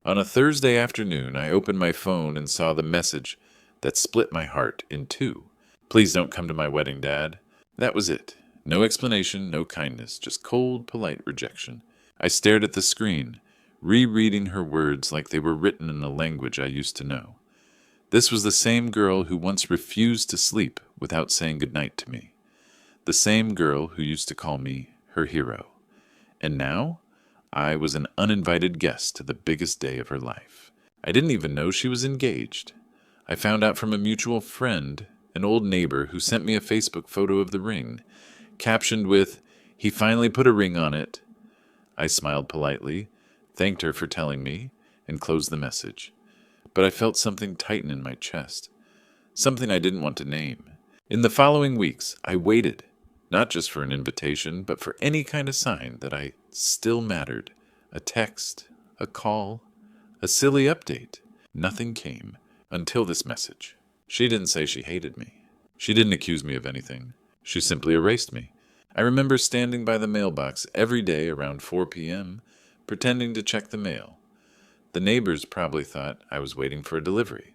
On a Thursday afternoon, I opened my phone and saw the message that split my heart in two. Please don't come to my wedding, Dad. That was it. No explanation, no kindness, just cold, polite rejection. I stared at the screen, rereading her words like they were written in a language I used to know. This was the same girl who once refused to sleep without saying goodnight to me. The same girl who used to call me her hero. And now, I was an uninvited guest to the biggest day of her life. I didn't even know she was engaged. I found out from a mutual friend, an old neighbor, who sent me a Facebook photo of the ring, captioned with, "He finally put a ring on it." I smiled politely, thanked her for telling me, and closed the message. But I felt something tighten in my chest, something I didn't want to name. In the following weeks, I waited, not just for an invitation, but for any kind of sign that I still mattered. A text, a call, a silly update. Nothing came until this message. She didn't say she hated me. She didn't accuse me of anything. She simply erased me. I remember standing by the mailbox every day around 4 p.m., pretending to check the mail. The neighbors probably thought I was waiting for a delivery,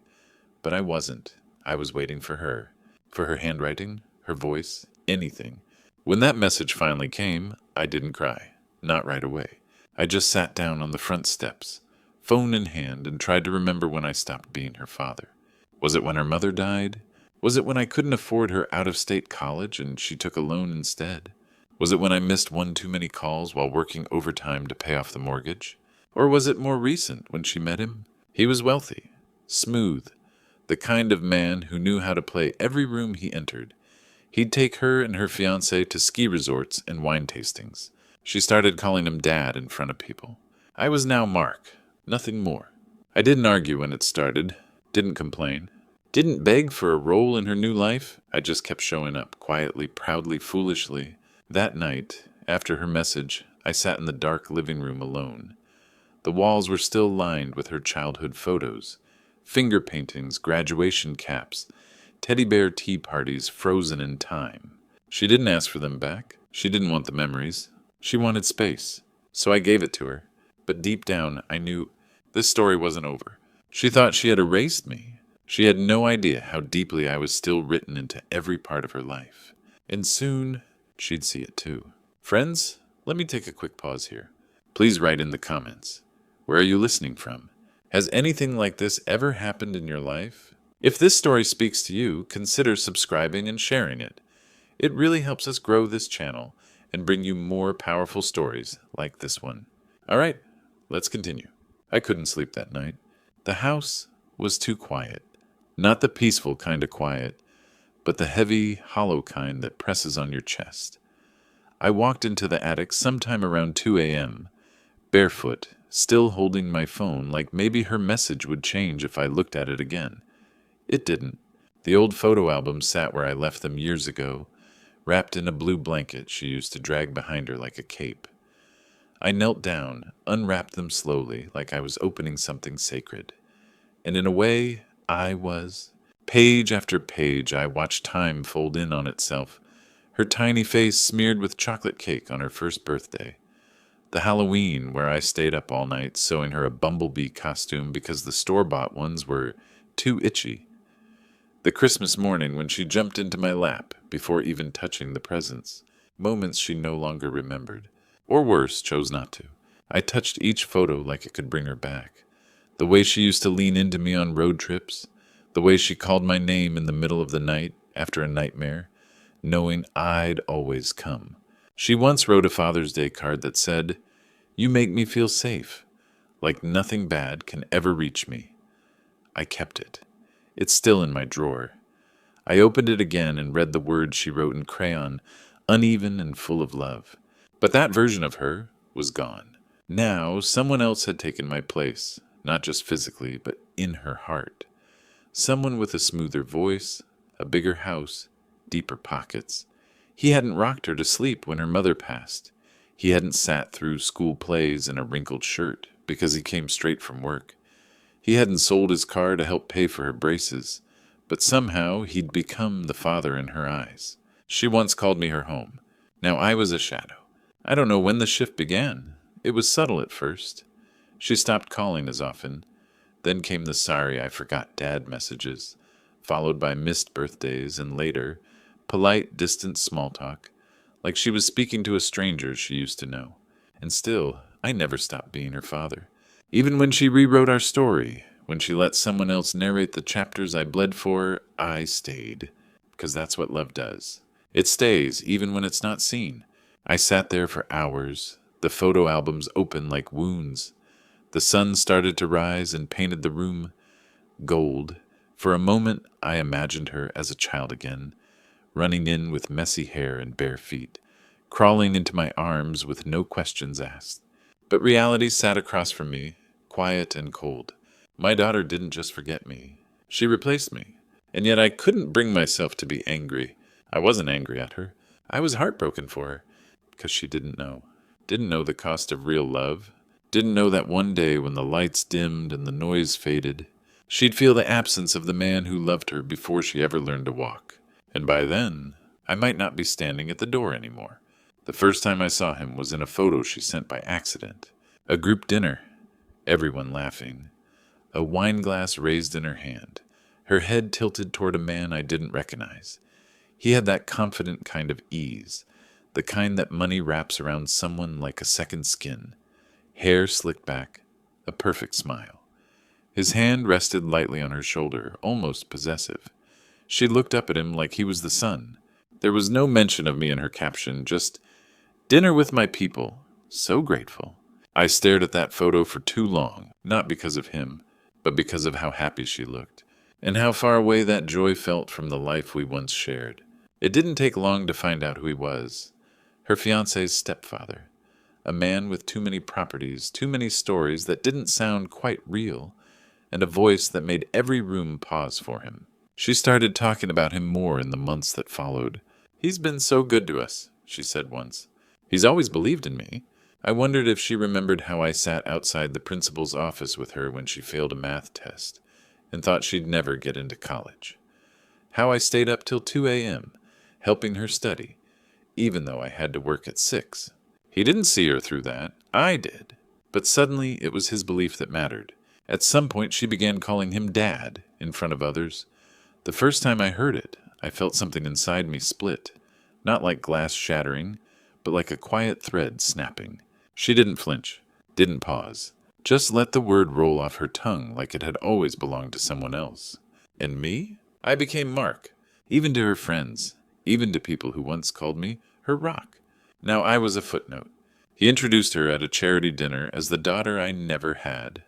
but I wasn't. I was waiting for her handwriting, her voice, anything. When that message finally came, I didn't cry, not right away. I just sat down on the front steps, phone in hand, and tried to remember when I stopped being her father. Was it when her mother died? Was it when I couldn't afford her out-of-state college and she took a loan instead? Was it when I missed one too many calls while working overtime to pay off the mortgage? Or was it more recent when she met him? He was wealthy, smooth, the kind of man who knew how to play every room he entered. He'd take her and her fiancé to ski resorts and wine tastings. She started calling him Dad in front of people. I was now Mark, nothing more. I didn't argue when it started, didn't complain, didn't beg for a role in her new life. I just kept showing up, quietly, proudly, foolishly. That night, after her message, I sat in the dark living room alone. The walls were still lined with her childhood photos, finger paintings, graduation caps, teddy bear tea parties frozen in time. She didn't ask for them back. She didn't want the memories. She wanted space. So I gave it to her. But deep down, I knew this story wasn't over. She thought she had erased me. She had no idea how deeply I was still written into every part of her life. And soon, she'd see it too. Friends, let me take a quick pause here. Please write in the comments. Where are you listening from? Has anything like this ever happened in your life? If this story speaks to you, consider subscribing and sharing it. It really helps us grow this channel and bring you more powerful stories like this one. All right, let's continue. I couldn't sleep that night. The house was too quiet. Not the peaceful kind of quiet, but the heavy, hollow kind that presses on your chest. I walked into the attic sometime around 2 a.m., barefoot, still holding my phone like maybe her message would change if I looked at it again. It didn't. The old photo albums sat where I left them years ago, wrapped in a blue blanket she used to drag behind her like a cape. I knelt down, unwrapped them slowly like I was opening something sacred. And in a way, I was. Page after page, I watched time fold in on itself, her tiny face smeared with chocolate cake on her first birthday. The Halloween where I stayed up all night sewing her a bumblebee costume because the store-bought ones were too itchy. The Christmas morning when she jumped into my lap before even touching the presents. Moments she no longer remembered. Or worse, chose not to. I touched each photo like it could bring her back. The way she used to lean into me on road trips. The way she called my name in the middle of the night after a nightmare, knowing I'd always come. She once wrote a Father's Day card that said, "You make me feel safe, like nothing bad can ever reach me." I kept it. It's still in my drawer. I opened it again and read the words she wrote in crayon, uneven and full of love. But that version of her was gone. Now, someone else had taken my place, not just physically, but in her heart. Someone with a smoother voice, a bigger house, deeper pockets. He hadn't rocked her to sleep when her mother passed. He hadn't sat through school plays in a wrinkled shirt because he came straight from work. He hadn't sold his car to help pay for her braces, but somehow he'd become the father in her eyes. She once called me her home. Now I was a shadow. I don't know when the shift began. It was subtle at first. She stopped calling as often. Then came the sorry I forgot dad messages, followed by missed birthdays and later, polite, distant small talk, like she was speaking to a stranger she used to know. And still, I never stopped being her father. Even when she rewrote our story, when she let someone else narrate the chapters I bled for, I stayed. Because that's what love does. It stays, even when it's not seen. I sat there for hours, the photo albums open like wounds. The sun started to rise and painted the room gold. For a moment, I imagined her as a child again, running in with messy hair and bare feet, crawling into my arms with no questions asked. But reality sat across from me, quiet and cold. My daughter didn't just forget me. She replaced me. And yet I couldn't bring myself to be angry. I wasn't angry at her. I was heartbroken for her, because she didn't know. Didn't know the cost of real love. Didn't know that one day when the lights dimmed and the noise faded, she'd feel the absence of the man who loved her before she ever learned to walk. And by then, I might not be standing at the door anymore. The first time I saw him was in a photo she sent by accident. A group dinner. Everyone laughing. A wine glass raised in her hand. Her head tilted toward a man I didn't recognize. He had that confident kind of ease, the kind that money wraps around someone like a second skin. Hair slicked back, a perfect smile. His hand rested lightly on her shoulder, almost possessive. She looked up at him like he was the sun. There was no mention of me in her caption, just, "Dinner with my people. So grateful." I stared at that photo for too long, not because of him, but because of how happy she looked, and how far away that joy felt from the life we once shared. It didn't take long to find out who he was. Her fiancé's stepfather. A man with too many properties, too many stories that didn't sound quite real, and a voice that made every room pause for him. She started talking about him more in the months that followed. "He's been so good to us," she said once. "He's always believed in me." I wondered if she remembered how I sat outside the principal's office with her when she failed a math test and thought she'd never get into college. How I stayed up till 2 a.m., helping her study, even though I had to work at 6. He didn't see her through that. I did. But suddenly it was his belief that mattered. At some point she began calling him Dad in front of others. The first time I heard it, I felt something inside me split. Not like glass shattering, but like a quiet thread snapping. She didn't flinch, didn't pause. Just let the word roll off her tongue like it had always belonged to someone else. And me? I became Mark, even to her friends, even to people who once called me her rock. Now I was a footnote. He introduced her at a charity dinner as the daughter I never had.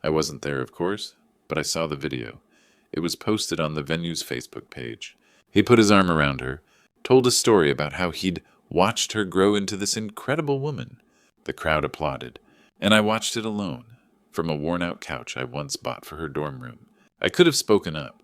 I wasn't there, of course, but I saw the video. It was posted on the venue's Facebook page. He put his arm around her, told a story about how he'd watched her grow into this incredible woman. The crowd applauded, and I watched it alone, from a worn-out couch I once bought for her dorm room. I could have spoken up,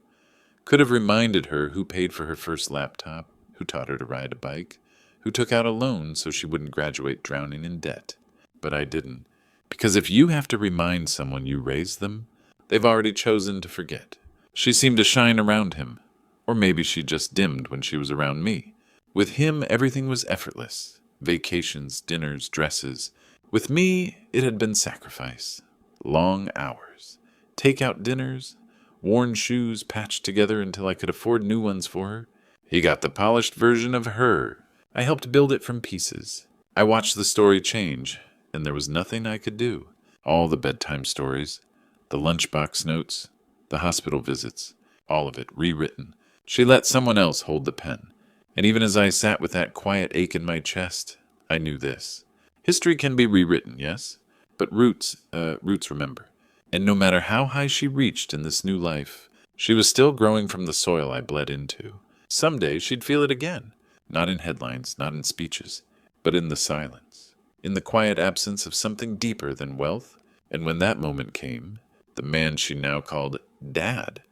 could have reminded her who paid for her first laptop, who taught her to ride a bike, who took out a loan so she wouldn't graduate drowning in debt. But I didn't, because if you have to remind someone you raised them, they've already chosen to forget. She seemed to shine around him, or maybe she just dimmed when she was around me. With him, everything was effortless. Vacations, dinners, dresses. With me, it had been sacrifice. Long hours. Take-out dinners. Worn shoes patched together until I could afford new ones for her. He got the polished version of her. I helped build it from pieces. I watched the story change, and there was nothing I could do. All the bedtime stories, the lunchbox notes, the hospital visits, all of it rewritten. She let someone else hold the pen. And even as I sat with that quiet ache in my chest, I knew this. History can be rewritten, yes? But roots remember. And no matter how high she reached in this new life, she was still growing from the soil I bled into. Someday she'd feel it again. Not in headlines, not in speeches, but in the silence. In the quiet absence of something deeper than wealth. And when that moment came, the man she now called Dad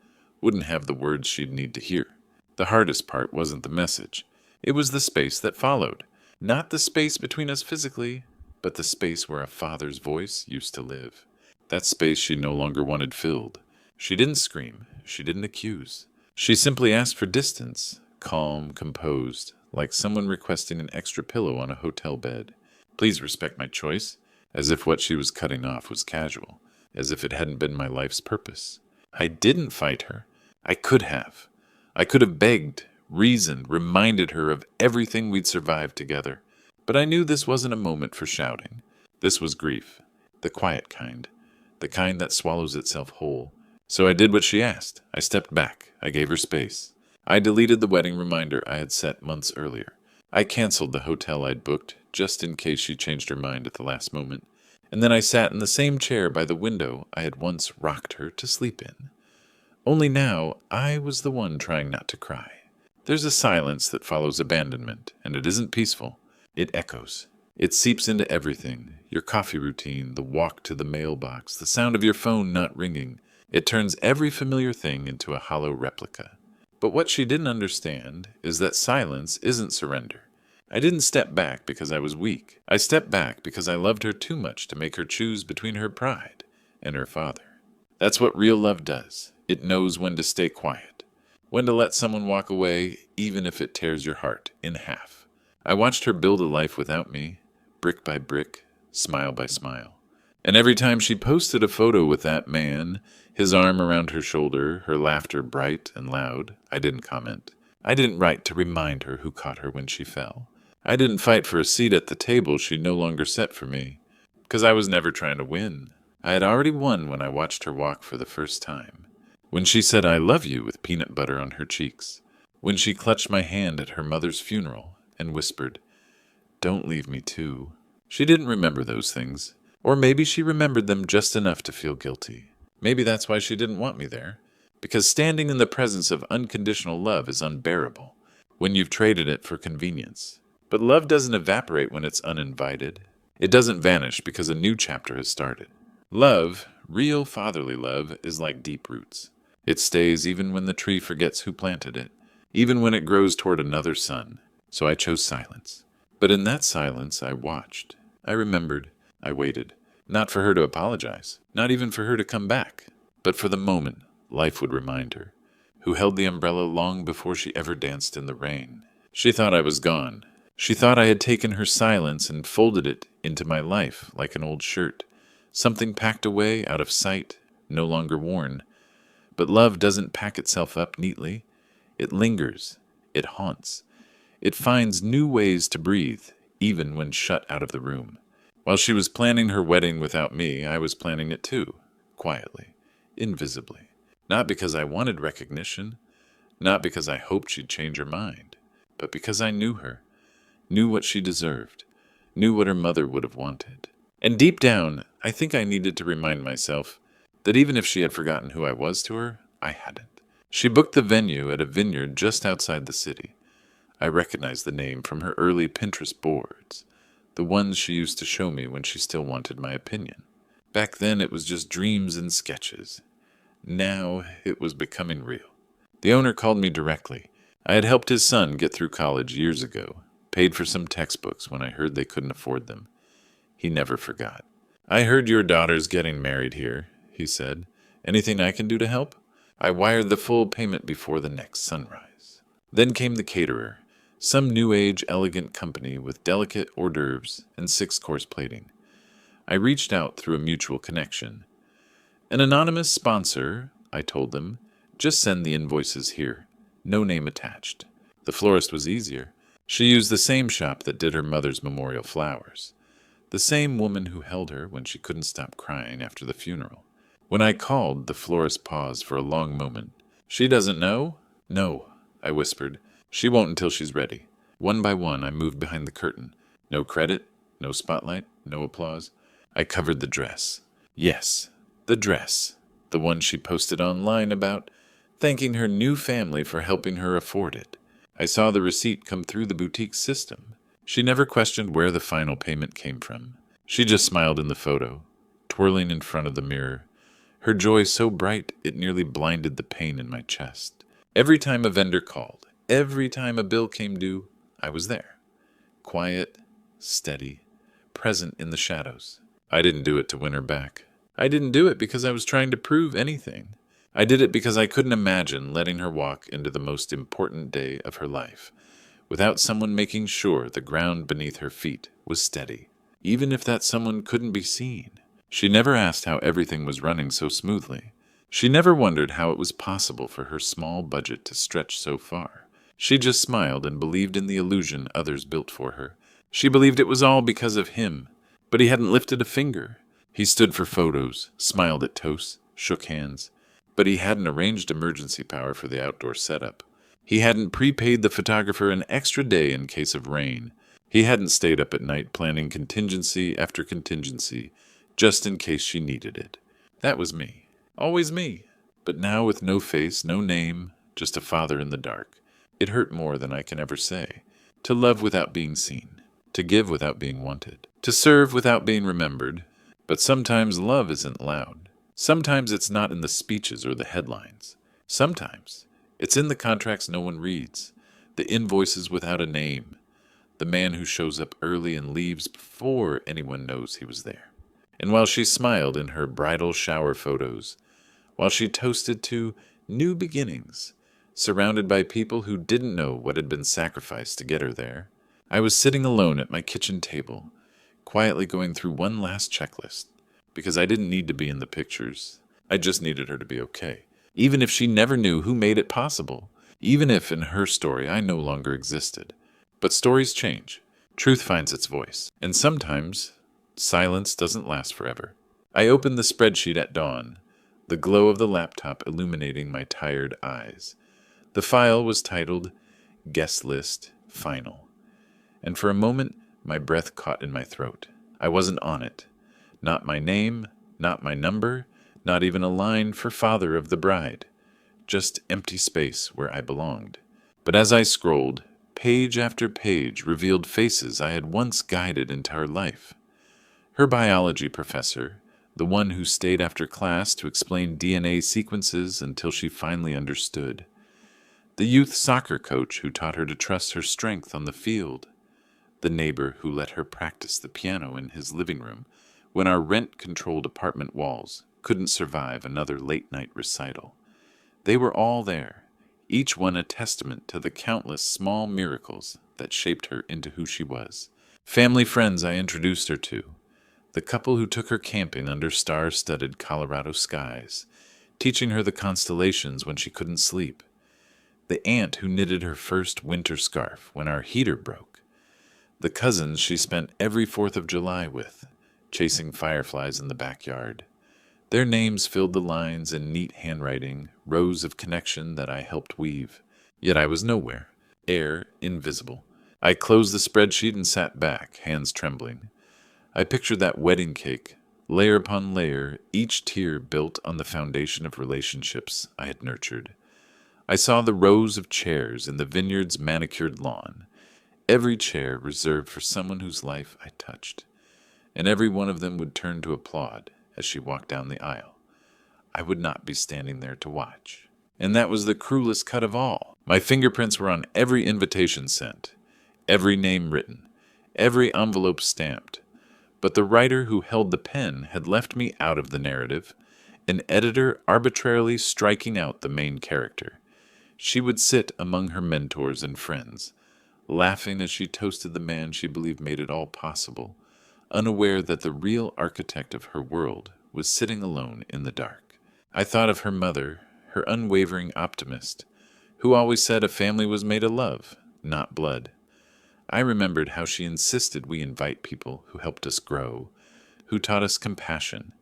wouldn't have the words she'd need to hear. The hardest part wasn't the message. It was the space that followed. Not the space between us physically, but the space where a father's voice used to live. That space she no longer wanted filled. She didn't scream. She didn't accuse. She simply asked for distance, calm, composed, like someone requesting an extra pillow on a hotel bed. "Please respect my choice. as if what she was cutting off was casual, as if it hadn't been my life's purpose. I didn't fight her. I could have. I could have begged, reasoned, reminded her of everything we'd survived together. But I knew this wasn't a moment for shouting. This was grief, the quiet kind, the kind that swallows itself whole. So I did what she asked. I stepped back. I gave her space. I deleted the wedding reminder I had set months earlier. I canceled the hotel I'd booked, just in case she changed her mind at the last moment. And then I sat in the same chair by the window I had once rocked her to sleep in. Only now, I was the one trying not to cry. There's a silence that follows abandonment, and it isn't peaceful. It echoes. It seeps into everything. Your coffee routine, the walk to the mailbox, the sound of your phone not ringing. It turns every familiar thing into a hollow replica. But what she didn't understand is that silence isn't surrender. I didn't step back because I was weak. I stepped back because I loved her too much to make her choose between her pride and her father. That's what real love does. It knows when to stay quiet, when to let someone walk away, even if it tears your heart in half. I watched her build a life without me, brick by brick, smile by smile. And every time she posted a photo with that man, his arm around her shoulder, her laughter bright and loud, I didn't comment. I didn't write to remind her who caught her when she fell. I didn't fight for a seat at the table she no longer set for me, because I was never trying to win. I had already won when I watched her walk for the first time. When she said I love you with peanut butter on her cheeks. When she clutched my hand at her mother's funeral and whispered, "Don't leave me too." She didn't remember those things. Or maybe she remembered them just enough to feel guilty. Maybe that's why she didn't want me there. Because standing in the presence of unconditional love is unbearable when you've traded it for convenience. But love doesn't evaporate when it's uninvited. It doesn't vanish because a new chapter has started. Love, real fatherly love, is like deep roots. It stays even when the tree forgets who planted it, even when it grows toward another sun. So I chose silence. But in that silence, I watched. I remembered. I waited. Not for her to apologize. Not even for her to come back. But for the moment life would remind her. Who held the umbrella long before she ever danced in the rain. She thought I was gone. She thought I had taken her silence and folded it into my life like an old shirt. Something packed away, out of sight, no longer worn. But love doesn't pack itself up neatly. It lingers. It haunts. It finds new ways to breathe, even when shut out of the room. While she was planning her wedding without me, I was planning it too, quietly, invisibly. Not because I wanted recognition, not because I hoped she'd change her mind, but because I knew her, knew what she deserved, knew what her mother would have wanted. And deep down, I think I needed to remind myself that even if she had forgotten who I was to her, I hadn't. She booked the venue at a vineyard just outside the city. I recognized the name from her early Pinterest boards, the ones she used to show me when she still wanted my opinion. Back then it was just dreams and sketches. Now it was becoming real. The owner called me directly. I had helped his son get through college years ago, paid for some textbooks when I heard they couldn't afford them. He never forgot. "I heard your daughter's getting married here," he said. "Anything I can do to help?" I wired the full payment before the next sunrise. Then came the caterer, some new-age elegant company with delicate hors d'oeuvres and 6-course plating. I reached out through a mutual connection. "An anonymous sponsor," I told them. "Just send the invoices here. No name attached." The florist was easier. She used the same shop that did her mother's memorial flowers. The same woman who held her when she couldn't stop crying after the funeral. When I called, the florist paused for a long moment. "She doesn't know?" "No," I whispered. "She won't until she's ready." One by one, I moved behind the curtain. No credit, no spotlight, no applause. I covered the dress. Yes, the dress. The one she posted online about, thanking her new family for helping her afford it. I saw the receipt come through the boutique system. She never questioned where the final payment came from. She just smiled in the photo, twirling in front of the mirror. Her joy so bright it nearly blinded the pain in my chest. Every time a vendor called, every time a bill came due, I was there. Quiet, steady, present in the shadows. I didn't do it to win her back. I didn't do it because I was trying to prove anything. I did it because I couldn't imagine letting her walk into the most important day of her life without someone making sure the ground beneath her feet was steady. even if that someone couldn't be seen. She never asked how everything was running so smoothly. She never wondered how it was possible for her small budget to stretch so far. She just smiled and believed in the illusion others built for her. She believed it was all because of him, but he hadn't lifted a finger. He stood for photos, smiled at toasts, shook hands, but he hadn't arranged emergency power for the outdoor setup. He hadn't prepaid the photographer an extra day in case of rain. He hadn't stayed up at night planning contingency after contingency, just in case she needed it. That was me. Always me. But now with no face, no name, just a father in the dark. It hurt more than I can ever say. To love without being seen. To give without being wanted. To serve without being remembered. But sometimes love isn't loud. Sometimes it's not in the speeches or the headlines. Sometimes it's in the contracts no one reads. The invoices without a name. The man who shows up early and leaves before anyone knows he was there. And while she smiled in her bridal shower photos, while she toasted to new beginnings, surrounded by people who didn't know what had been sacrificed to get her there, I was sitting alone at my kitchen table, quietly going through one last checklist, because I didn't need to be in the pictures. I just needed her to be okay, even if she never knew who made it possible, even if in her story I no longer existed. But stories change. Truth finds its voice, and sometimes silence doesn't last forever. I opened the spreadsheet at dawn, the glow of the laptop illuminating my tired eyes. The file was titled Guest List Final, and for a moment my breath caught in my throat. I wasn't on it. Not my name, not my number, not even a line for father of the bride. Just empty space where I belonged. But as I scrolled, page after page revealed faces I had once guided into her life. Her biology professor, the one who stayed after class to explain DNA sequences until she finally understood. The youth soccer coach who taught her to trust her strength on the field. The neighbor who let her practice the piano in his living room when our rent-controlled apartment walls couldn't survive another late-night recital. They were all there, each one a testament to the countless small miracles that shaped her into who she was. Family friends I introduced her to. The couple who took her camping under star-studded Colorado skies, teaching her the constellations when she couldn't sleep. The aunt who knitted her first winter scarf when our heater broke. The cousins she spent every 4th of July with, chasing fireflies in the backyard. Their names filled the lines in neat handwriting, rows of connection that I helped weave. Yet I was nowhere. Air invisible. I closed the spreadsheet and sat back, hands trembling. I pictured that wedding cake, layer upon layer, each tier built on the foundation of relationships I had nurtured. I saw the rows of chairs in the vineyard's manicured lawn, every chair reserved for someone whose life I touched, and every one of them would turn to applaud as she walked down the aisle. I would not be standing there to watch. And that was the cruelest cut of all. My fingerprints were on every invitation sent, every name written, every envelope stamped. But the writer who held the pen had left me out of the narrative, an editor arbitrarily striking out the main character. She would sit among her mentors and friends, laughing as she toasted the man she believed made it all possible, unaware that the real architect of her world was sitting alone in the dark. I thought of her mother, her unwavering optimist, who always said a family was made of love, not blood. I remembered how she insisted we invite people who helped us grow, who taught us compassion.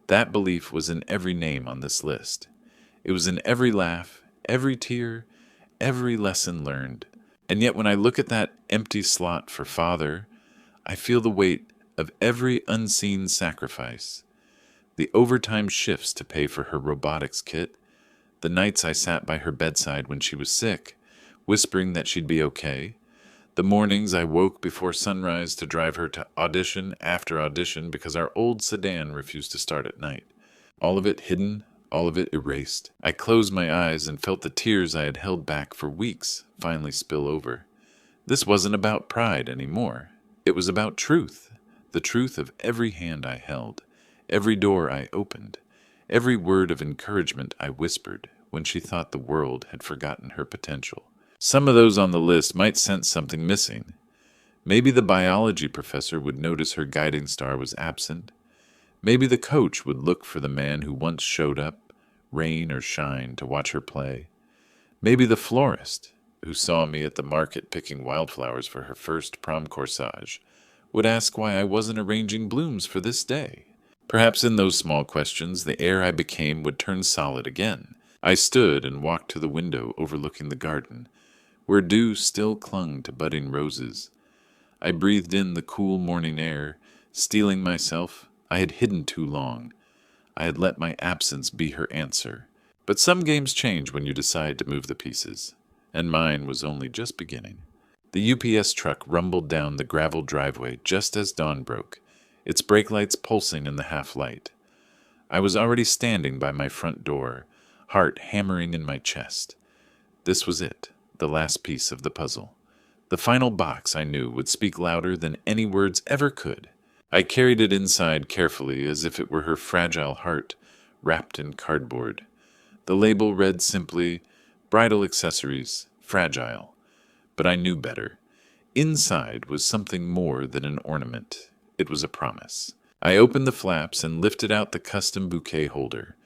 That belief was in every name on this list. It was in every laugh, every tear, every lesson learned. And yet when I look at that empty slot for father, I feel the weight of every unseen sacrifice. The overtime shifts to pay for her robotics kit, the nights I sat by her bedside when she was sick, whispering that she'd be okay, the mornings I woke before sunrise to drive her to audition after audition because our old sedan refused to start at night. All of it hidden, all of it erased. I closed my eyes and felt the tears I had held back for weeks finally spill over. This wasn't about pride anymore. It was about truth. The truth of every hand I held, every door I opened, every word of encouragement I whispered when she thought the world had forgotten her potential. Some of those on the list might sense something missing. Maybe the biology professor would notice her guiding star was absent. Maybe the coach would look for the man who once showed up, rain or shine, to watch her play. Maybe the florist, who saw me at the market picking wildflowers for her first prom corsage, would ask why I wasn't arranging blooms for this day. Perhaps in those small questions the air I became would turn solid again. I stood and walked to the window overlooking the garden, where dew still clung to budding roses. I breathed in the cool morning air, steeling myself. I had hidden too long. I had let my absence be her answer. But some games change when you decide to move the pieces, and mine was only just beginning. The UPS truck rumbled down the gravel driveway just as dawn broke, its brake lights pulsing in the half-light. I was already standing by my front door, heart hammering in my chest. This was it, the last piece of the puzzle. The final box, I knew, would speak louder than any words ever could. I carried it inside carefully as if it were her fragile heart, wrapped in cardboard. The label read simply, "Bridal accessories, fragile." But I knew better. Inside was something more than an ornament. It was a promise. I opened the flaps and lifted out the custom bouquet holder,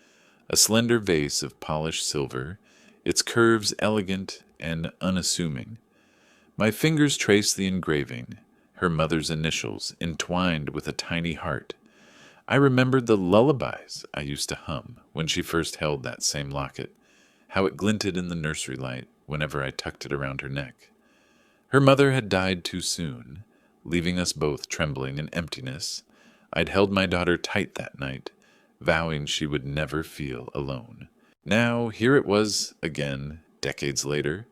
a slender vase of polished silver, its curves elegant and unassuming. My fingers traced the engraving, her mother's initials entwined with a tiny heart. I remembered the lullabies I used to hum when she first held that same locket, how it glinted in the nursery light whenever I tucked it around her neck. Her mother had died too soon, leaving us both trembling in emptiness. I'd held my daughter tight that night, vowing she would never feel alone. Now, here it was again, decades later,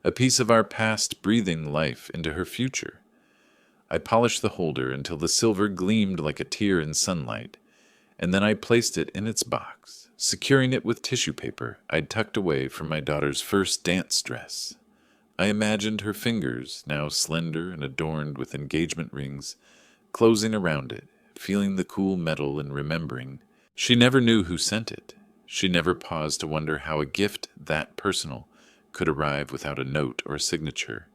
a piece of our past breathing life into her future. I polished the holder until the silver gleamed like a tear in sunlight, and then I placed it in its box, securing it with tissue paper I'd tucked away from my daughter's first dance dress. I imagined her fingers, now slender and adorned with engagement rings, closing around it, feeling the cool metal and remembering. She never knew who sent it. She never paused to wonder how a gift that personal could arrive without a note or signature.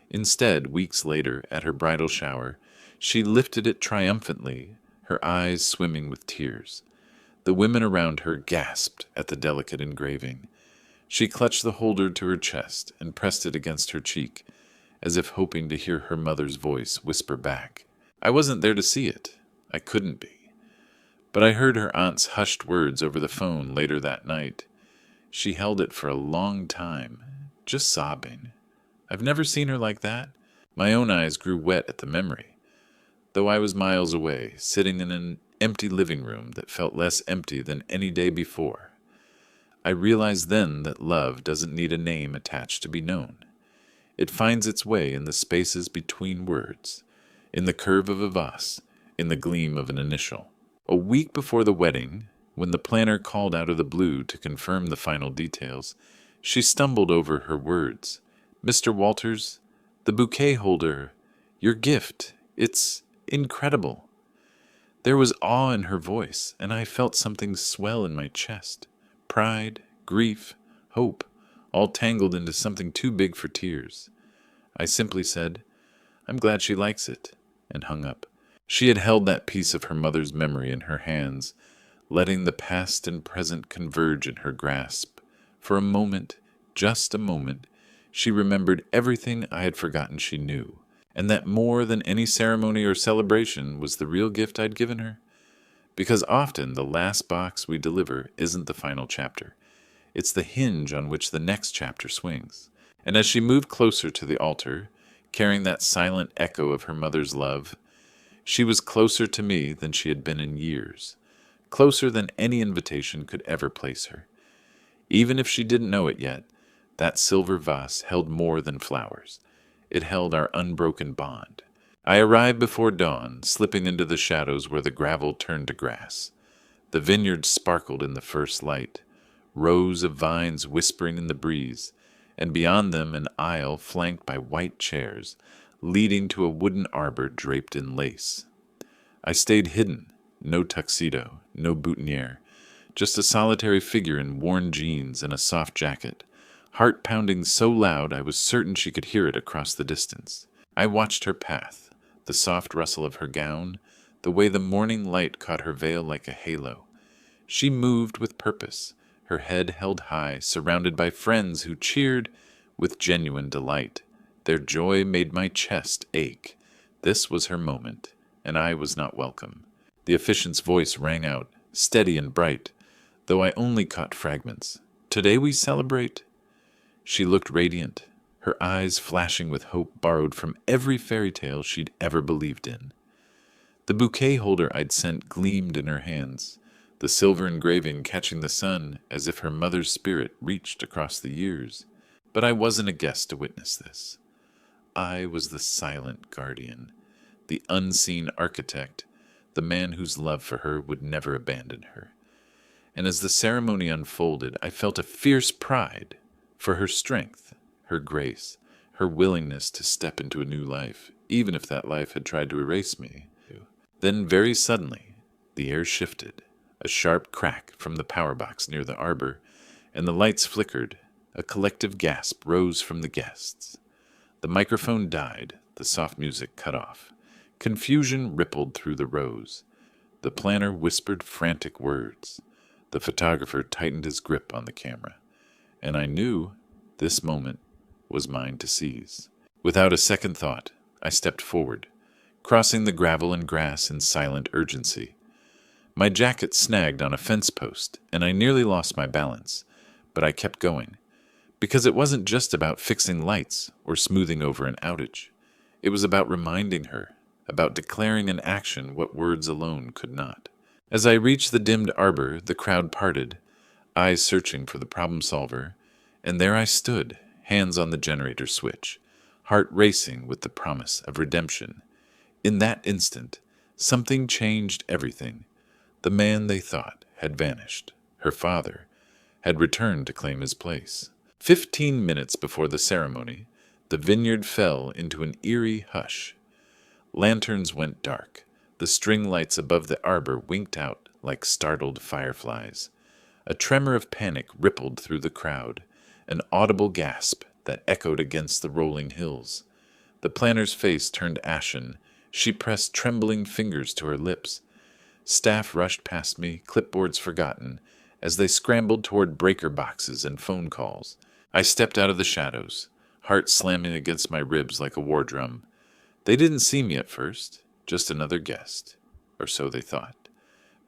Instead, weeks later, at her bridal shower, she lifted it triumphantly, her eyes swimming with tears. The women around her gasped at the delicate engraving. She clutched the holder to her chest and pressed it against her cheek, as if hoping to hear her mother's voice whisper back. I wasn't there to see it. I couldn't be. But I heard her aunt's hushed words over the phone later that night. She held it for a long time, just sobbing. I've never seen her like that. My own eyes grew wet at the memory, though I was miles away, sitting in an empty living room that felt less empty than any day before. I realized then that love doesn't need a name attached to be known. It finds its way in the spaces between words, in the curve of a vase, in the gleam of an initial. A week before the wedding, when the planner called out of the blue to confirm the final details, she stumbled over her words. "Mr. Walters, the bouquet holder, your gift, it's incredible." There was awe in her voice, and I felt something swell in my chest. Pride, grief, hope, all tangled into something too big for tears. I simply said, "I'm glad she likes it," and hung up. She had held that piece of her mother's memory in her hands, letting the past and present converge in her grasp. For a moment, just a moment, she remembered everything I had forgotten she knew, and that more than any ceremony or celebration was the real gift I'd given her. Because often the last box we deliver isn't the final chapter. It's the hinge on which the next chapter swings. And as she moved closer to the altar, carrying that silent echo of her mother's love, she was closer to me than she had been in years, closer than any invitation could ever place her. Even if she didn't know it yet, that silver vase held more than flowers. It held our unbroken bond. I arrived before dawn, slipping into the shadows where the gravel turned to grass. The vineyard sparkled in the first light, rows of vines whispering in the breeze, and beyond them an aisle flanked by white chairs, leading to a wooden arbor draped in lace. I stayed hidden, no tuxedo, no boutonniere, just a solitary figure in worn jeans and a soft jacket, heart pounding so loud I was certain she could hear it across the distance. I watched her path, the soft rustle of her gown, the way the morning light caught her veil like a halo. She moved with purpose, her head held high, surrounded by friends who cheered with genuine delight. Their joy made my chest ache. This was her moment, and I was not welcome. The officiant's voice rang out, steady and bright, though I only caught fragments. Today we celebrate. She looked radiant, her eyes flashing with hope borrowed from every fairy tale she'd ever believed in. The bouquet holder I'd sent gleamed in her hands, the silver engraving catching the sun as if her mother's spirit reached across the years. But I wasn't a guest to witness this. I was the silent guardian, the unseen architect, the man whose love for her would never abandon her. And as the ceremony unfolded, I felt a fierce pride for her strength, her grace, her willingness to step into a new life, even if that life had tried to erase me. Then, very suddenly, the air shifted. A sharp crack from the power box near the arbor, and the lights flickered. A collective gasp rose from the guests. The microphone died, the soft music cut off. Confusion rippled through the rows. The planner whispered frantic words. The photographer tightened his grip on the camera. And I knew this moment was mine to seize. Without a second thought, I stepped forward, crossing the gravel and grass in silent urgency. My jacket snagged on a fence post, and I nearly lost my balance, but I kept going, because it wasn't just about fixing lights or smoothing over an outage. It was about reminding her, about declaring in action what words alone could not. As I reached the dimmed arbor, the crowd parted, eyes searching for the problem solver, and there I stood, hands on the generator switch, heart racing with the promise of redemption. In that instant, something changed everything. The man they thought had vanished. Her father had returned to claim his place. 15 minutes before the ceremony, the vineyard fell into an eerie hush. Lanterns went dark. The string lights above the arbor winked out like startled fireflies. A tremor of panic rippled through the crowd, an audible gasp that echoed against the rolling hills. The planner's face turned ashen. She pressed trembling fingers to her lips. Staff rushed past me, clipboards forgotten, as they scrambled toward breaker boxes and phone calls. I stepped out of the shadows, heart slamming against my ribs like a war drum. They didn't see me at first, just another guest, or so they thought.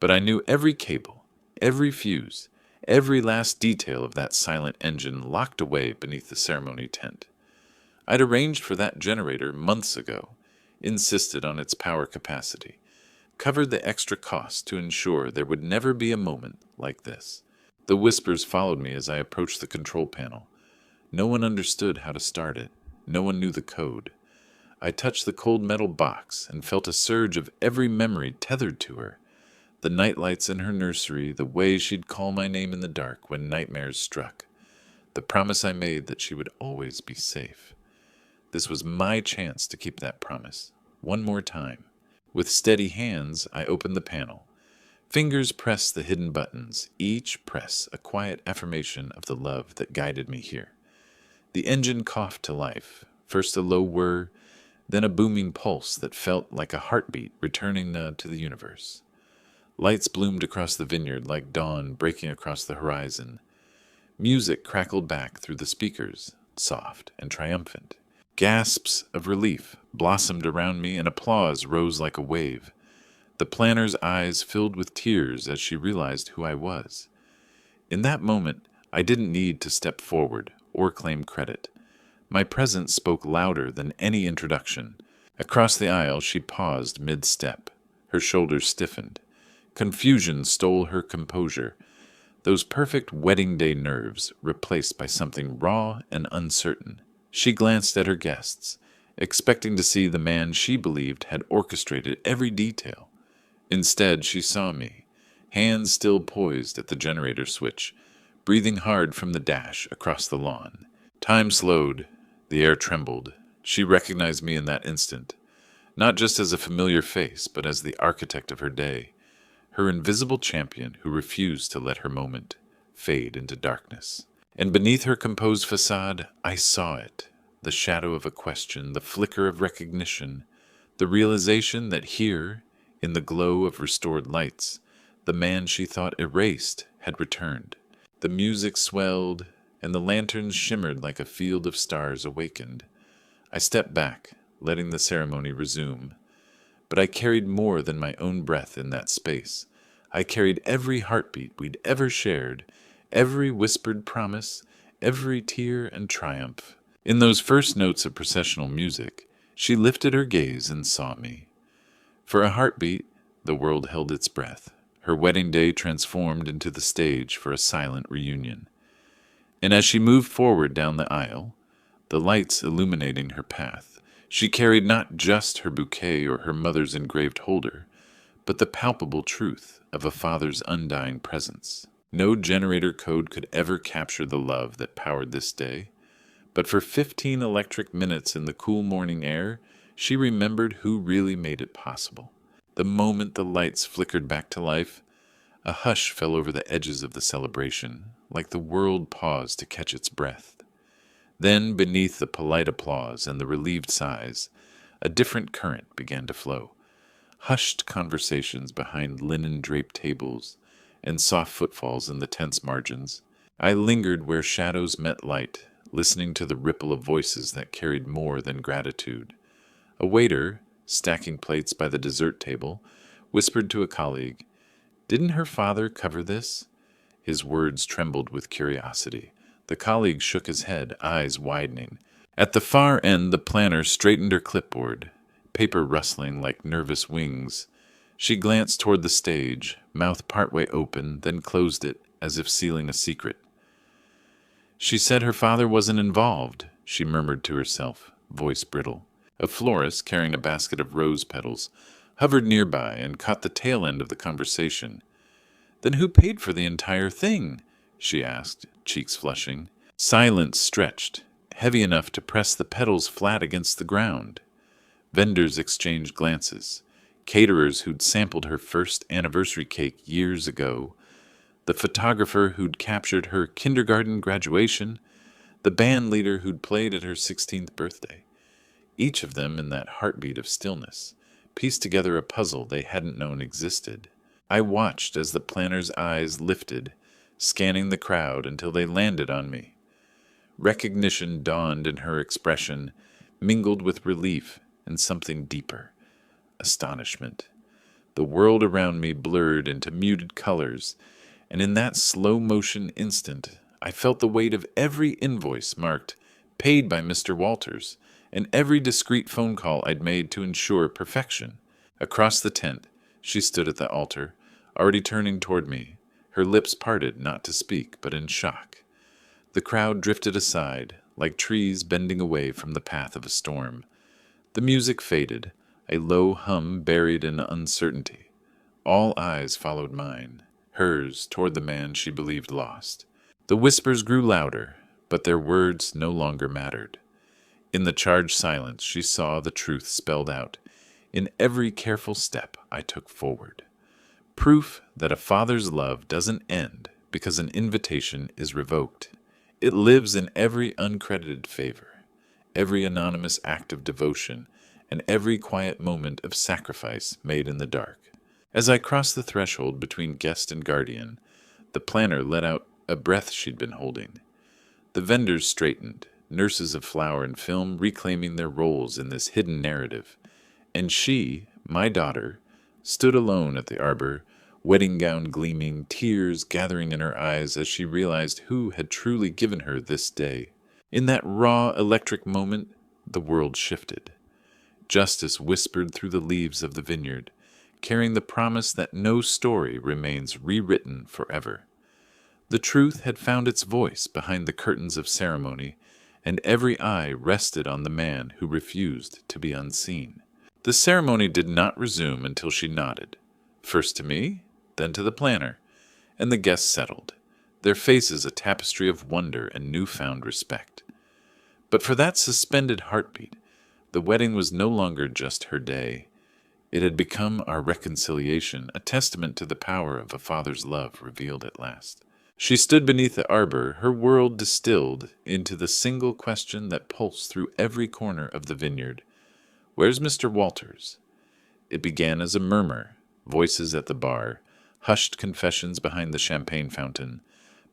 But I knew every cable, every fuse, every last detail of that silent engine locked away beneath the ceremony tent. I'd arranged for that generator months ago, insisted on its power capacity, covered the extra cost to ensure there would never be a moment like this. The whispers followed me as I approached the control panel. No one understood how to start it. No one knew the code. I touched the cold metal box and felt a surge of every memory tethered to her. The nightlights in her nursery, the way she'd call my name in the dark when nightmares struck. The promise I made that she would always be safe. This was my chance to keep that promise. One more time. With steady hands, I opened the panel. Fingers pressed the hidden buttons, each press a quiet affirmation of the love that guided me here. The engine coughed to life, first a low whir, then a booming pulse that felt like a heartbeat returning to the universe. Lights bloomed across the vineyard like dawn breaking across the horizon. Music crackled back through the speakers, soft and triumphant. Gasps of relief blossomed around me, and applause rose like a wave. The planner's eyes filled with tears as she realized who I was. In that moment, I didn't need to step forward or claim credit. My presence spoke louder than any introduction. Across the aisle, she paused mid-step. Her shoulders stiffened. Confusion stole her composure. Those perfect wedding day nerves replaced by something raw and uncertain. She glanced at her guests, expecting to see the man she believed had orchestrated every detail. Instead, she saw me, hands still poised at the generator switch, breathing hard from the dash across the lawn. Time slowed. The air trembled. She recognized me in that instant, not just as a familiar face, but as the architect of her day, her invisible champion who refused to let her moment fade into darkness. And beneath her composed facade, I saw it. the shadow of a question, the flicker of recognition, the realization that here, in the glow of restored lights, the man she thought erased had returned. The music swelled, and the lanterns shimmered like a field of stars awakened. I stepped back, letting the ceremony resume. But I carried more than my own breath in that space. I carried every heartbeat we'd ever shared, every whispered promise, every tear and triumph. In those first notes of processional music, she lifted her gaze and saw me. For a heartbeat, the world held its breath. Her wedding day transformed into the stage for a silent reunion. And as she moved forward down the aisle, the lights illuminating her path, she carried not just her bouquet or her mother's engraved holder, but the palpable truth of a father's undying presence. No generator code could ever capture the love that powered this day, but for 15 electric minutes in the cool morning air, she remembered who really made it possible. The moment the lights flickered back to life, a hush fell over the edges of the celebration, like the world paused to catch its breath. Then, beneath the polite applause and the relieved sighs, a different current began to flow. Hushed conversations behind linen-draped tables and soft footfalls in the tense margins. I lingered where shadows met light, listening to the ripple of voices that carried more than gratitude. A waiter, stacking plates by the dessert table, whispered to a colleague, "Didn't her father cover this?" His words trembled with curiosity. The colleague shook his head, eyes widening. At the far end, the planner straightened her clipboard, paper rustling like nervous wings. She glanced toward the stage, mouth partway open, then closed it, as if sealing a secret. "She said her father wasn't involved," she murmured to herself, voice brittle. A florist, carrying a basket of rose petals, hovered nearby and caught the tail end of the conversation. "Then who paid for the entire thing?" she asked, cheeks flushing. Silence stretched, heavy enough to press the petals flat against the ground. Vendors exchanged glances. Caterers who'd sampled her first anniversary cake years ago, the photographer who'd captured her kindergarten graduation, the band leader who'd played at her 16th birthday. Each of them, in that heartbeat of stillness, pieced together a puzzle they hadn't known existed. I watched as the planner's eyes lifted, scanning the crowd until they landed on me. Recognition dawned in her expression, mingled with relief and something deeper, astonishment. The world around me blurred into muted colors, and in that slow-motion instant, I felt the weight of every invoice marked "Paid by Mr. Walters," and every discreet phone call I'd made to ensure perfection. Across the tent, she stood at the altar, already turning toward me, her lips parted not to speak, but in shock. The crowd drifted aside, like trees bending away from the path of a storm. The music faded, a low hum buried in uncertainty. All eyes followed mine, hers toward the man she believed lost. The whispers grew louder, but their words no longer mattered. In the charged silence, she saw the truth spelled out in every careful step I took forward. Proof that a father's love doesn't end because an invitation is revoked. It lives in every uncredited favor, every anonymous act of devotion, and every quiet moment of sacrifice made in the dark. As I crossed the threshold between guest and guardian, the planner let out a breath she'd been holding. The vendors straightened, nurses of flower and film reclaiming their roles in this hidden narrative. And she, my daughter, stood alone at the arbor, wedding gown gleaming, tears gathering in her eyes as she realized who had truly given her this day. In that raw, electric moment, the world shifted. Justice whispered through the leaves of the vineyard, carrying the promise that no story remains rewritten forever. The truth had found its voice behind the curtains of ceremony, and every eye rested on the man who refused to be unseen. The ceremony did not resume until she nodded, first to me, then to the planner, and the guests settled, their faces a tapestry of wonder and newfound respect. But for that suspended heartbeat, the wedding was no longer just her day. It had become our reconciliation, a testament to the power of a father's love revealed at last. She stood beneath the arbor, her world distilled into the single question that pulsed through every corner of the vineyard. "Where's Mr. Walters?" It began as a murmur, voices at the bar, hushed confessions behind the champagne fountain,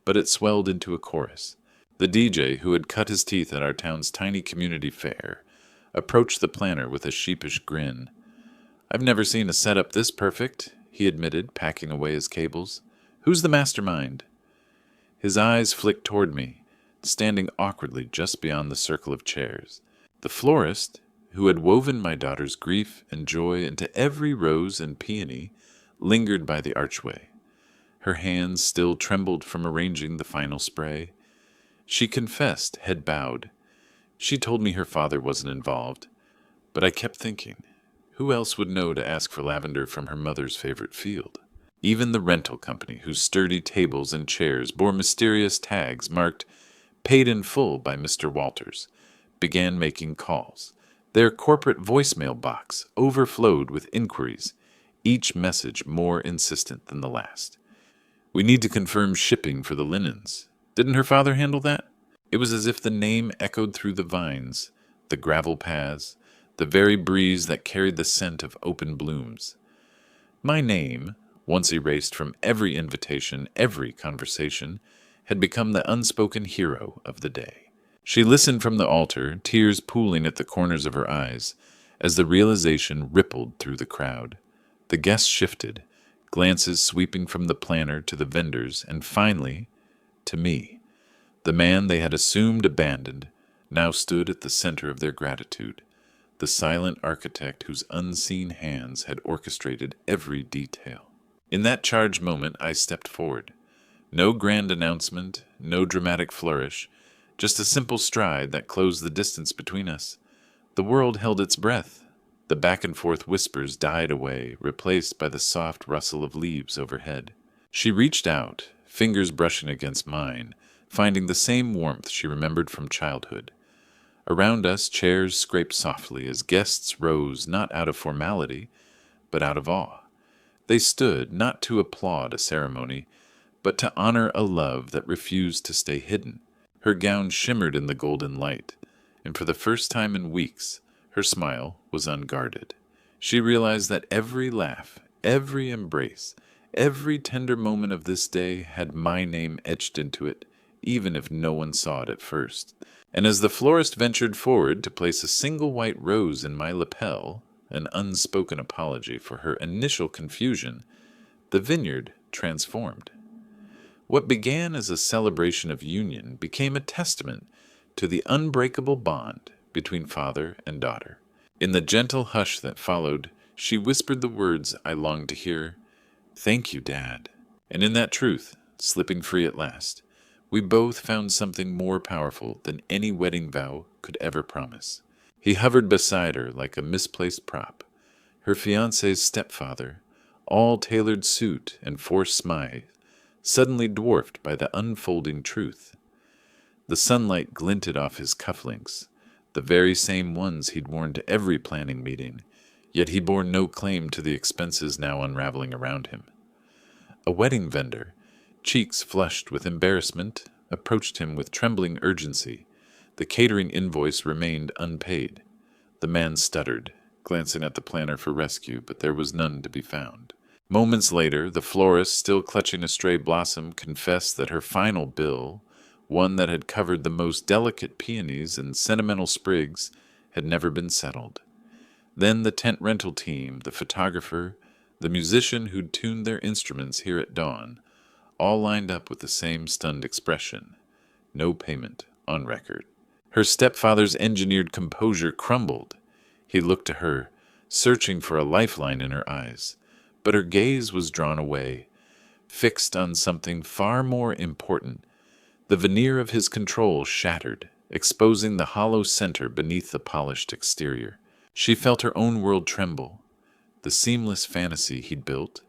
but it swelled into a chorus. The DJ, who had cut his teeth at our town's tiny community fair, approached the planner with a sheepish grin. "I've never seen a setup this perfect," he admitted, packing away his cables. "Who's the mastermind?" His eyes flicked toward me, standing awkwardly just beyond the circle of chairs. The florist, who had woven my daughter's grief and joy into every rose and peony, lingered by the archway. Her hands still trembled from arranging the final spray. She confessed, head bowed. She told me her father wasn't involved, but I kept thinking, who else would know to ask for lavender from her mother's favorite field? Even the rental company, whose sturdy tables and chairs bore mysterious tags marked "Paid in full by Mr. Walters," began making calls. Their corporate voicemail box overflowed with inquiries, each message more insistent than the last. "We need to confirm shipping for the linens. Didn't her father handle that?" It was as if the name echoed through the vines, the gravel paths, the very breeze that carried the scent of open blooms. My name, once erased from every invitation, every conversation, had become the unspoken hero of the day. She listened from the altar, tears pooling at the corners of her eyes, as the realization rippled through the crowd. The guests shifted, glances sweeping from the planner to the vendors, and finally, to me. The man they had assumed abandoned now stood at the center of their gratitude, the silent architect whose unseen hands had orchestrated every detail. In that charged moment, I stepped forward. No grand announcement, no dramatic flourish, just a simple stride that closed the distance between us. The world held its breath. The back-and-forth whispers died away, replaced by the soft rustle of leaves overhead. She reached out, fingers brushing against mine, finding the same warmth she remembered from childhood. Around us, chairs scraped softly as guests rose not out of formality, but out of awe. They stood not to applaud a ceremony, but to honor a love that refused to stay hidden. Her gown shimmered in the golden light, and for the first time in weeks, her smile was unguarded. She realized that every laugh, every embrace, every tender moment of this day had my name etched into it, even if no one saw it at first. And as the florist ventured forward to place a single white rose in my lapel, an unspoken apology for her initial confusion, the vineyard transformed. What began as a celebration of union became a testament to the unbreakable bond between father and daughter. In the gentle hush that followed, she whispered the words I longed to hear, "Thank you, Dad." And in that truth, slipping free at last, we both found something more powerful than any wedding vow could ever promise. He hovered beside her like a misplaced prop, her fiancé's stepfather, all tailored suit and forced smile, suddenly dwarfed by the unfolding truth. The sunlight glinted off his cufflinks, the very same ones he'd worn to every planning meeting, yet he bore no claim to the expenses now unraveling around him. A wedding vendor, cheeks flushed with embarrassment, approached him with trembling urgency. The catering invoice remained unpaid. The man stuttered, glancing at the planner for rescue, but there was none to be found. Moments later, the florist, still clutching a stray blossom, confessed that her final bill, one that had covered the most delicate peonies and sentimental sprigs, had never been settled. Then the tent rental team, the photographer, the musician who'd tuned their instruments here at dawn, all lined up with the same stunned expression. No payment on record. Her stepfather's engineered composure crumbled. He looked to her, searching for a lifeline in her eyes, but her gaze was drawn away, fixed on something far more important. The veneer of his control shattered, exposing the hollow center beneath the polished exterior. She felt her own world tremble. The seamless fantasy he'd built,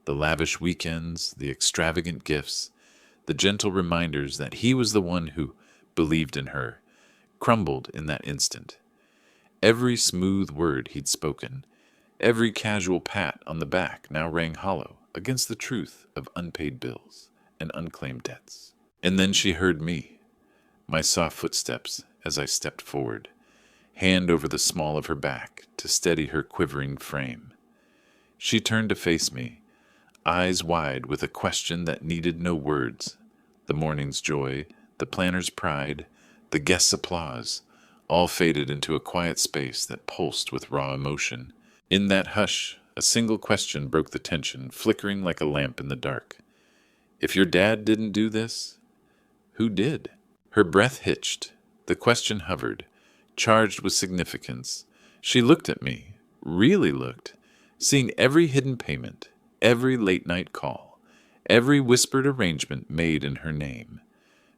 the lavish weekends, the extravagant gifts, the gentle reminders that he was the one who believed in her, crumbled in that instant. Every smooth word he'd spoken, every casual pat on the back now rang hollow against the truth of unpaid bills. and unclaimed debts. And then she heard me, my soft footsteps as I stepped forward, hand over the small of her back to steady her quivering frame. She turned to face me, eyes wide with a question that needed no words. The morning's joy, the planner's pride, the guest's applause, all faded into a quiet space that pulsed with raw emotion. In that hush, a single question broke the tension, flickering like a lamp in the dark. If your dad didn't do this, who did? Her breath hitched. The question hovered, charged with significance. She looked at me, really looked, seeing every hidden payment, every late-night call, every whispered arrangement made in her name.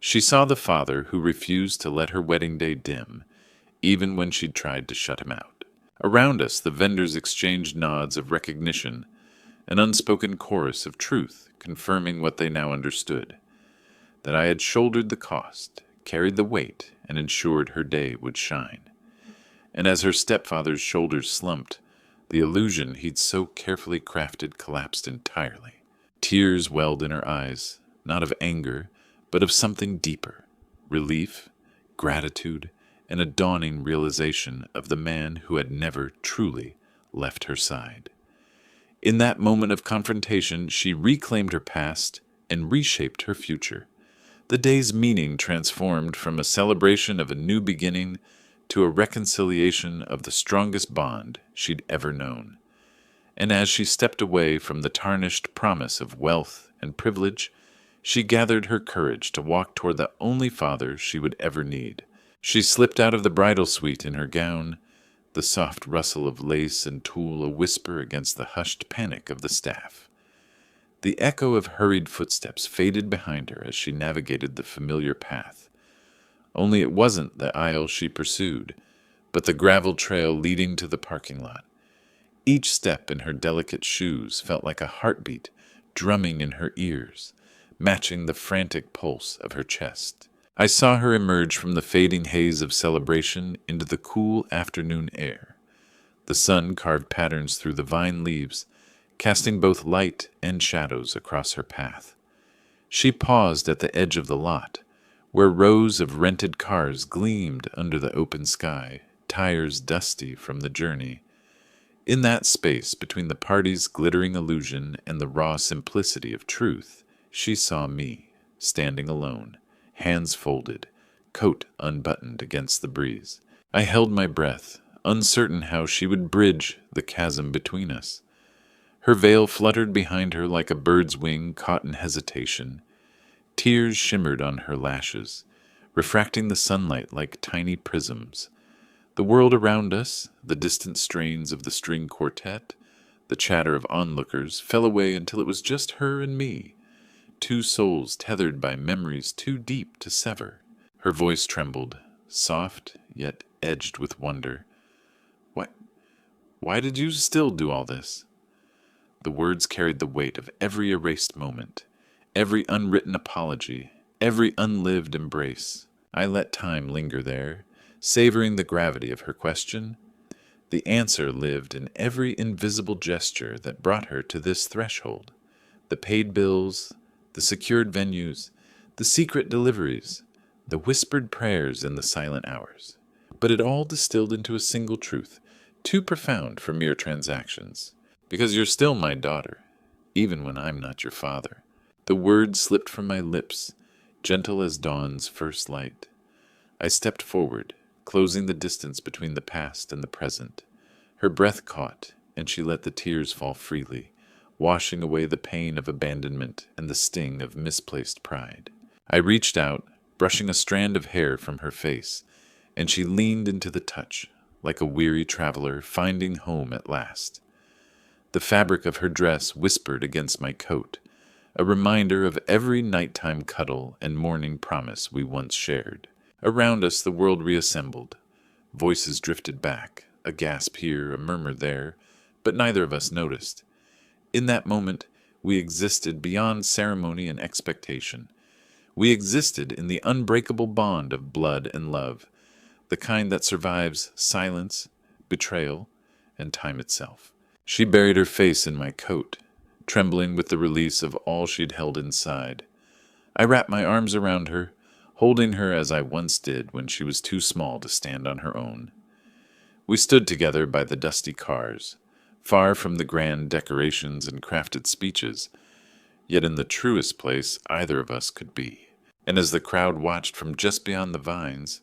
She saw the father who refused to let her wedding day dim, even when she'd tried to shut him out. Around us, the vendors exchanged nods of recognition, an unspoken chorus of truth confirming what they now understood, that I had shouldered the cost, carried the weight, and ensured her day would shine. And as her stepfather's shoulders slumped, the illusion he'd so carefully crafted collapsed entirely. Tears welled in her eyes, not of anger, but of something deeper, relief, gratitude, and a dawning realization of the man who had never truly left her side. In that moment of confrontation, she reclaimed her past and reshaped her future. The day's meaning transformed from a celebration of a new beginning to a reconciliation of the strongest bond she'd ever known. And as she stepped away from the tarnished promise of wealth and privilege, she gathered her courage to walk toward the only father she would ever need. She slipped out of the bridal suite in her gown, the soft rustle of lace and tulle a whisper against the hushed panic of the staff. The echo of hurried footsteps faded behind her as she navigated the familiar path. Only it wasn't the aisle she pursued, but the gravel trail leading to the parking lot. Each step in her delicate shoes felt like a heartbeat drumming in her ears, matching the frantic pulse of her chest. I saw her emerge from the fading haze of celebration into the cool afternoon air. The sun carved patterns through the vine leaves, casting both light and shadows across her path. She paused at the edge of the lot, where rows of rented cars gleamed under the open sky, tires dusty from the journey. In that space between the party's glittering illusion and the raw simplicity of truth, she saw me, standing alone, hands folded, coat unbuttoned against the breeze. I held my breath, uncertain how she would bridge the chasm between us. Her veil fluttered behind her like a bird's wing caught in hesitation. Tears shimmered on her lashes, refracting the sunlight like tiny prisms. The world around us, the distant strains of the string quartet, the chatter of onlookers, fell away until it was just her and me, two souls tethered by memories too deep to sever. Her voice trembled, soft yet edged with wonder. Why did you still do all this? The words carried the weight of every erased moment, every unwritten apology, every unlived embrace. I let time linger there, savoring the gravity of her question. The answer lived in every invisible gesture that brought her to this threshold. The paid bills, the secured venues, the secret deliveries, the whispered prayers in the silent hours. But it all distilled into a single truth, too profound for mere transactions. Because you're still my daughter, even when I'm not your father. The words slipped from my lips, gentle as dawn's first light. I stepped forward, closing the distance between the past and the present. Her breath caught, and she let the tears fall freely, washing away the pain of abandonment and the sting of misplaced pride. I reached out, brushing a strand of hair from her face, and she leaned into the touch, like a weary traveler finding home at last. The fabric of her dress whispered against my coat, a reminder of every nighttime cuddle and morning promise we once shared. Around us the world reassembled. Voices drifted back, a gasp here, a murmur there, but neither of us noticed. In that moment, we existed beyond ceremony and expectation. We existed in the unbreakable bond of blood and love, the kind that survives silence, betrayal, and time itself. She buried her face in my coat, trembling with the release of all she'd held inside. I wrapped my arms around her, holding her as I once did when she was too small to stand on her own. We stood together by the dusty cars, far from the grand decorations and crafted speeches, yet in the truest place either of us could be. And as the crowd watched from just beyond the vines,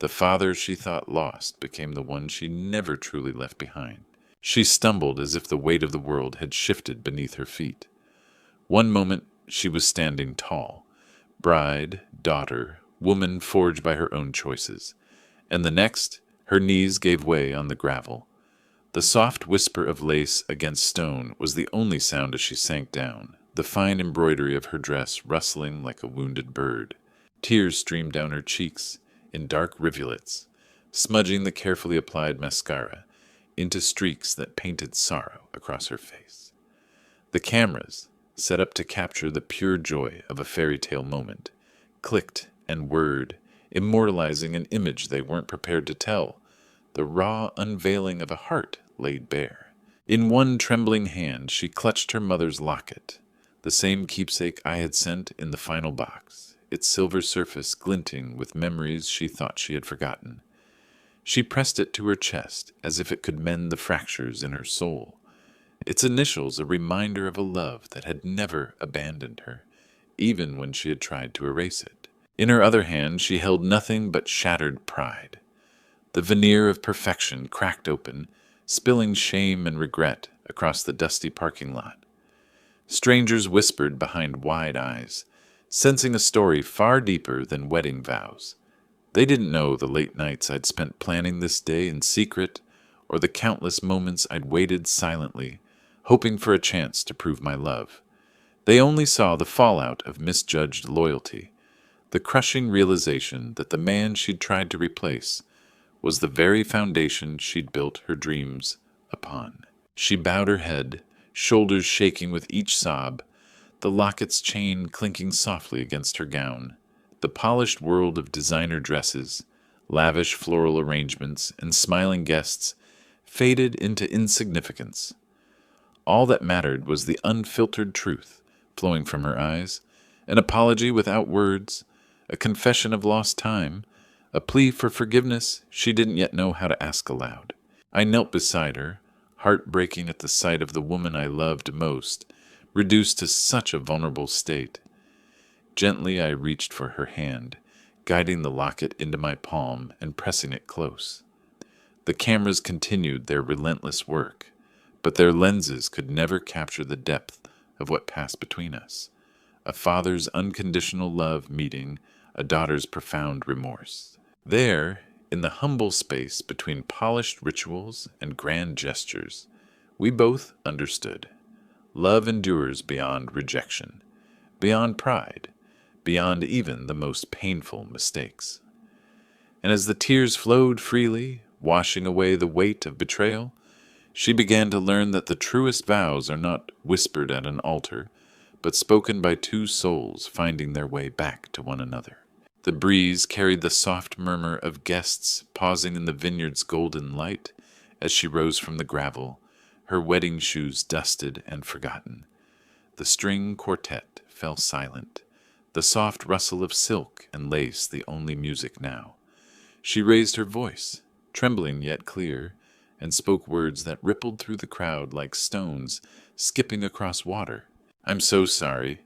the father she thought lost became the one she never truly left behind. She stumbled as if the weight of the world had shifted beneath her feet. One moment she was standing tall, bride, daughter, woman forged by her own choices, and the next her knees gave way on the gravel. The soft whisper of lace against stone was the only sound as she sank down, the fine embroidery of her dress rustling like a wounded bird. Tears streamed down her cheeks in dark rivulets, smudging the carefully applied mascara into streaks that painted sorrow across her face. The cameras, set up to capture the pure joy of a fairy tale moment, clicked and whirred, immortalizing an image they weren't prepared to tell, the raw unveiling of a heart laid bare. In one trembling hand she clutched her mother's locket, the same keepsake I had sent in the final box, its silver surface glinting with memories she thought she had forgotten. She pressed it to her chest as if it could mend the fractures in her soul, its initials a reminder of a love that had never abandoned her, even when she had tried to erase it. In her other hand she held nothing but shattered pride. The veneer of perfection cracked open, spilling shame and regret across the dusty parking lot. Strangers whispered behind wide eyes, sensing a story far deeper than wedding vows. They didn't know the late nights I'd spent planning this day in secret, or the countless moments I'd waited silently, hoping for a chance to prove my love. They only saw the fallout of misjudged loyalty, the crushing realization that the man she'd tried to replace was the very foundation she'd built her dreams upon. She bowed her head, shoulders shaking with each sob, the locket's chain clinking softly against her gown. The polished world of designer dresses, lavish floral arrangements, and smiling guests faded into insignificance. All that mattered was the unfiltered truth flowing from her eyes, an apology without words, a confession of lost time, a plea for forgiveness she didn't yet know how to ask aloud. I knelt beside her, heart breaking at the sight of the woman I loved most, reduced to such a vulnerable state. Gently I reached for her hand, guiding the locket into my palm and pressing it close. The cameras continued their relentless work, but their lenses could never capture the depth of what passed between us. A father's unconditional love meeting a daughter's profound remorse. There, in the humble space between polished rituals and grand gestures, we both understood. Love endures beyond rejection, beyond pride, beyond even the most painful mistakes. And as the tears flowed freely, washing away the weight of betrayal, she began to learn that the truest vows are not whispered at an altar, but spoken by two souls finding their way back to one another. The breeze carried the soft murmur of guests pausing in the vineyard's golden light as she rose from the gravel, her wedding shoes dusted and forgotten. The string quartet fell silent, the soft rustle of silk and lace the only music now. She raised her voice, trembling yet clear, and spoke words that rippled through the crowd like stones skipping across water. "I'm so sorry.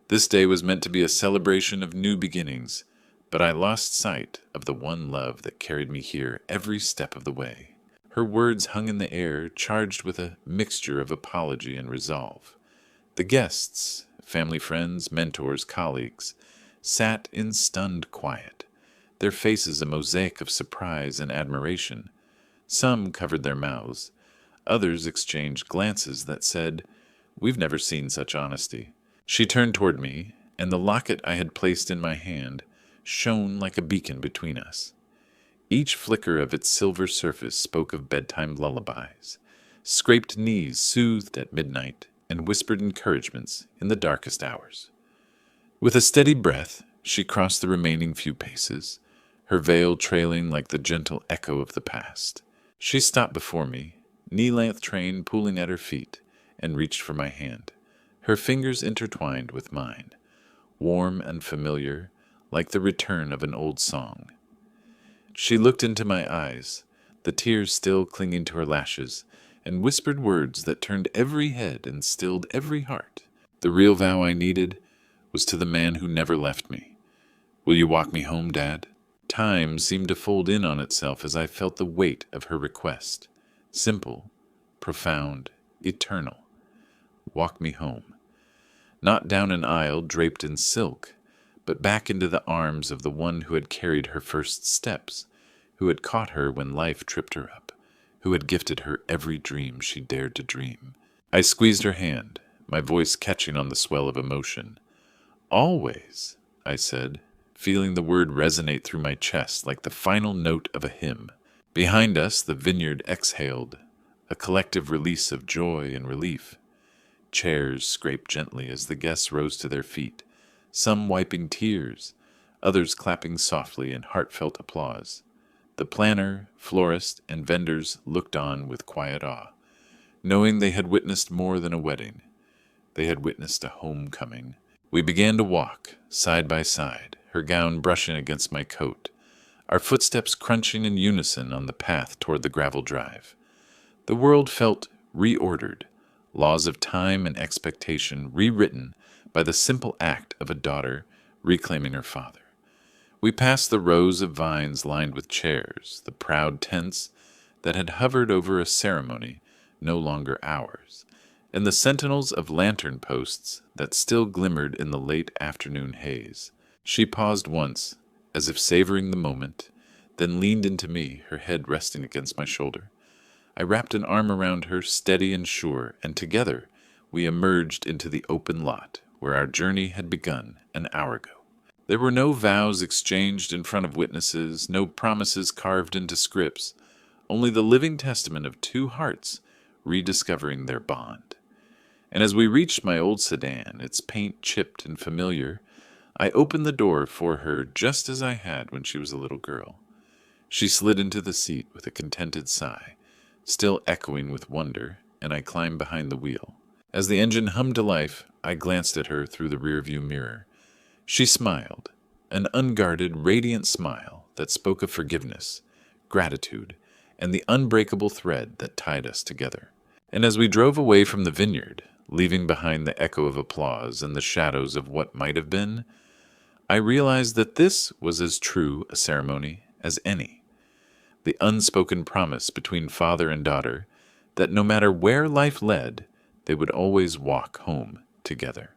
This day was meant to be a celebration of new beginnings, but I lost sight of the one love that carried me here every step of the way." Her words hung in the air, charged with a mixture of apology and resolve. The guests, family friends, mentors, colleagues, sat in stunned quiet, their faces a mosaic of surprise and admiration. Some covered their mouths. Others exchanged glances that said, "We've never seen such honesty." She turned toward me, and the locket I had placed in my hand shone like a beacon between us. Each flicker of its silver surface spoke of bedtime lullabies, scraped knees soothed at midnight, and whispered encouragements in the darkest hours. With a steady breath, she crossed the remaining few paces, her veil trailing like the gentle echo of the past. She stopped before me, knee-length train pooling at her feet, and reached for my hand, her fingers intertwined with mine. warm and familiar, like the return of an old song. She looked into my eyes, the tears still clinging to her lashes, and whispered words that turned every head and stilled every heart. The real vow I needed was to the man who never left me. "Will you walk me home, Dad?" Time seemed to fold in on itself as I felt the weight of her request. Simple, profound, eternal. Walk me home. Not down an aisle draped in silk, but back into the arms of the one who had carried her first steps, who had caught her when life tripped her up, who had gifted her every dream she dared to dream. I squeezed her hand, my voice catching on the swell of emotion. "Always," I said, feeling the word resonate through my chest like the final note of a hymn. Behind us, the vineyard exhaled, a collective release of joy and relief. Chairs scraped gently as the guests rose to their feet, some wiping tears, others clapping softly in heartfelt applause. The planner, florist, and vendors looked on with quiet awe, knowing they had witnessed more than a wedding. They had witnessed a homecoming. We began to walk, side by side, her gown brushing against my coat, our footsteps crunching in unison on the path toward the gravel drive. The world felt reordered, laws of time and expectation rewritten by the simple act of a daughter reclaiming her father. We passed the rows of vines lined with chairs, the proud tents that had hovered over a ceremony no longer ours, and the sentinels of lantern posts that still glimmered in the late afternoon haze. She paused once, as if savoring the moment, then leaned into me, her head resting against my shoulder. I wrapped an arm around her, steady and sure, and together we emerged into the open lot where our journey had begun an hour ago. There were no vows exchanged in front of witnesses, no promises carved into scripts, only the living testament of two hearts rediscovering their bond. And as we reached my old sedan, its paint chipped and familiar, I opened the door for her just as I had when she was a little girl. She slid into the seat with a contented sigh, still echoing with wonder, and I climbed behind the wheel. As the engine hummed to life, I glanced at her through the rearview mirror. She smiled, an unguarded, radiant smile that spoke of forgiveness, gratitude, and the unbreakable thread that tied us together. And as we drove away from the vineyard, leaving behind the echo of applause and the shadows of what might have been, I realized that this was as true a ceremony as any. The unspoken promise between father and daughter that no matter where life led, they would always walk home together.